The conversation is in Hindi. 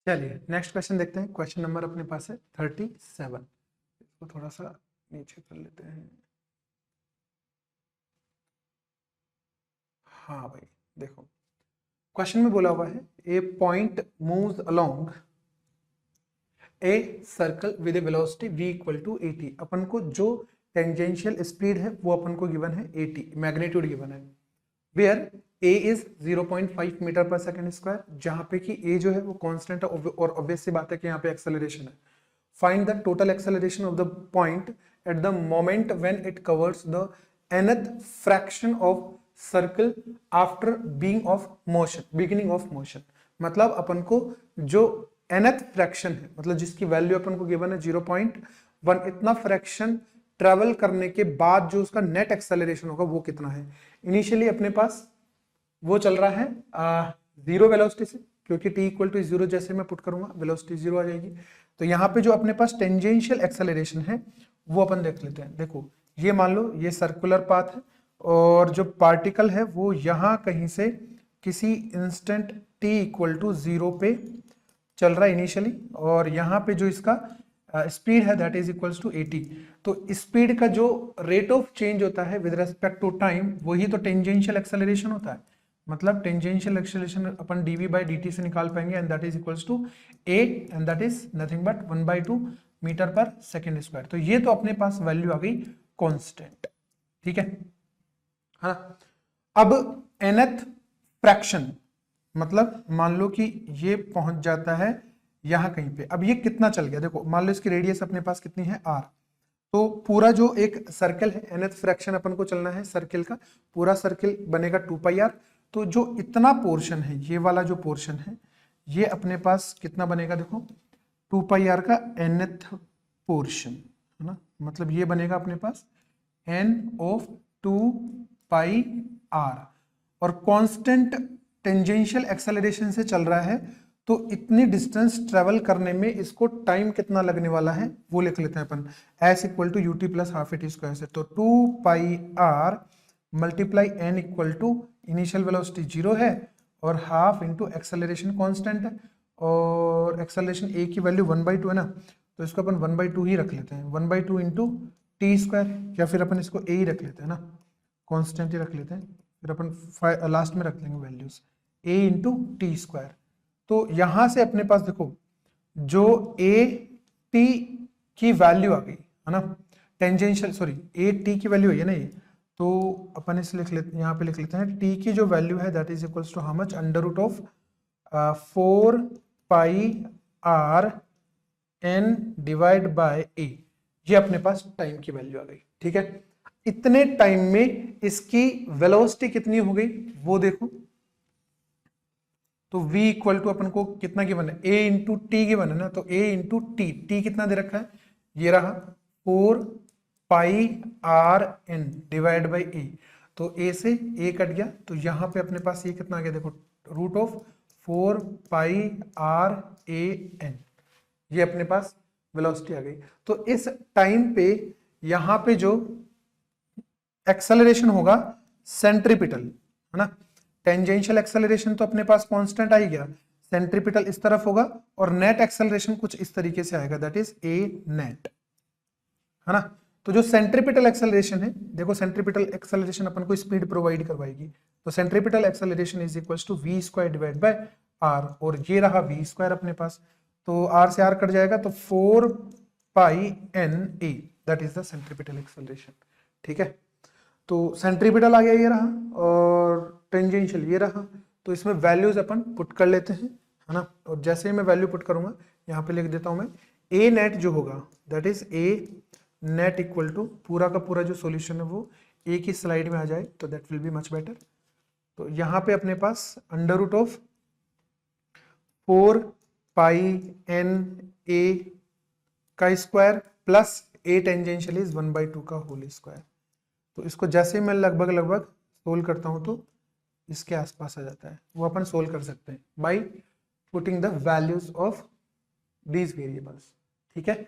चलिए नेक्स्ट क्वेश्चन देखते हैं। क्वेश्चन नंबर अपने पास है 37। इसको थोड़ा सा नीचे कर लेते हैं। हाँ भाई देखो, क्वेश्चन में बोला हुआ है a point moves along a circle with a velocity v equal to 80। अपन को जो टेंजेंशियल स्पीड है वो अपन को गिवन है 80, मैग्नीट्यूड गिवन है। वेयर a इज 0.5 मीटर पर सेकंड स्क्वायर, जहां पे कि a जो है वो कांस्टेंट है और ऑब्वियस सी बात है कि यहाँ पे एक्सेलरेशन है। Find the total acceleration of the point at the moment when it covers the nth fraction of circle after being of motion, beginning of motion. मतलब अपन को जो nth फ्रैक्शन है, मतलब जिसकी वैल्यू अपन को गिवन है 0.1, इतना फ्रैक्शन ट्रेवल करने के बाद जो उसका नेट एक्सेलरेशन होगा वो कितना है। इनिशियली अपने पास वो चल रहा है जीरो वेलोसिटी से, क्योंकि t इक्वल टू जीरो जैसे मैं पुट करूंगा वेलोसिटी जीरो आ जाएगी। तो यहाँ पे जो अपने पास टेंजेंशियल एक्सेलरेशन है वो अपन देख लेते हैं। देखो ये मान लो ये सर्कुलर पाथ है और जो पार्टिकल है वो यहाँ कहीं से किसी instant t equal to zero पे चल रहा है इनिशियली, और यहाँ पे जो इसका स्पीड है दैट इज इक्वल्स टू 80। तो स्पीड का जो रेट ऑफ चेंज होता है विद रेस्पेक्ट टू टाइम वही तो टेंजेंशियल एक्सेलरेशन होता है। मतलब टेंजेंशियल एक्सेलरेशन अपन dv बाई dt से निकाल पाएंगे and that is equals to a and that is nothing but 1/2 metre per second square. तो ये तो अपने पास वैल्यू आ गई कांस्टेंट, ठीक है ना। अब nth फ्रैक्शन, मतलब मान लो कि ये पहुंच जाता है यहां कहीं पे। अब ये कितना चल गया, देखो मान लो इसकी रेडियस अपने पास कितनी है r। तो पूरा जो एक सर्कल है nth फ्रैक्शन अपन को चलना है सर्कल का, पूरा सर्कल बनेगा 2πr। तो जो इतना पोर्शन है, ये वाला जो पोर्शन है ये अपने पास कितना बनेगा, देखो 2πr का nth पोर्शन है ना। मतलब ये बनेगा अपने पास n ऑफ 2πr, और कांस्टेंट टेंजेंशियल एक्सेलरेशन से चल रहा है। तो इतनी डिस्टेंस ट्रेवल करने में इसको टाइम कितना लगने वाला है वो लिख लेते हैं अपन, s equal to ut plus half a t square से। तो 2πr multiply n equal to initial velocity zero है और हाफ इंटू एक्सेलरेशन कांस्टेंट है, और एक्सेलरेशन a की वैल्यू 1/2 है ना, तो इसको अपन 1/2 ही रख लेते हैं। 1/2 इंटू टी स्क्वायर, या फिर अपन इसको a ही रख लेते हैं ना, कांस्टेंट ही रख लेते हैं। फिर अपन लास्ट में रख लेंगे values a into T square. तो यहां से अपने पास देखो जो a t की वैल्यू आ गई है ना, टेंजेंशियल सॉरी a t की वैल्यू है ना ये, तो अपन इसे लिख लेते, यहाँ पे लिख लेते हैं t की जो वैल्यू है that is equals to how much, under root of 4πr n divide by a। ये अपने पास टाइम की वैल्यू आ गई, ठीक है। इतने टाइम में इसकी वेलोसिटी कितनी हो गई वो देखो। तो v इक्वल टू अपन को कितना गिवन है, a इंटू टी गिवन है ना, तो a इंटू टी, टी कितना दे रखा है, ये रहा 4πrn डिवाइड बाई a। तो a से a कट गया, तो यहां पे अपने पास ये कितना आ गया, देखो रूट ऑफ 4πran, ये अपने पास वेलोसिटी आ गई। तो इस टाइम पे यहां पे जो एक्सेलरेशन होगा सेंट्रीपिटल है ना, टेंजेंशियल एक्सेलरेशन तो अपने पास कांस्टेंट आ ही गया, सेंट्रीपिटल इस तरफ होगा और नेट एक्सेलरेशन कुछ इस तरीके से आएगा दैट इज a नेट है ना। तो जो सेंट्रीपिटल एक्सेलरेशन है, देखो सेंट्रीपिटल एक्सेलरेशन अपन को स्पीड प्रोवाइड करवाएगी, तो centripetal acceleration is equals to v स्क्वायर डिवाइड बाय r, और ये रहा v स्क्वायर अपने पास, तो r से r कट जाएगा, तो 4πna that is the centripetal acceleration, ठीक है। तो सेंट्रीपिटल आ गया ये रहा और टेंजेंशियल ये रहा। तो इसमें वैल्यूज अपन पुट कर लेते हैं है ना, और जैसे ही मैं वैल्यू पुट करूंगा यहाँ पे लिख देता हूं मैं a नेट जो होगा that is a net equal to, पूरा का पूरा जो सॉल्यूशन है वो एक ही स्लाइड में आ जाए तो that will be much better. तो यहाँ पे अपने पास अंडर रूट ऑफ 4πna का square plus a tangential is 1/2 का होल स्क्वायर। तो इसको जैसे मैं लगभग सोल्व करता हूं तो इसके आसपास आ जाता है, वो अपन सोल्व कर सकते हैं by putting the values of these variables, ठीक है।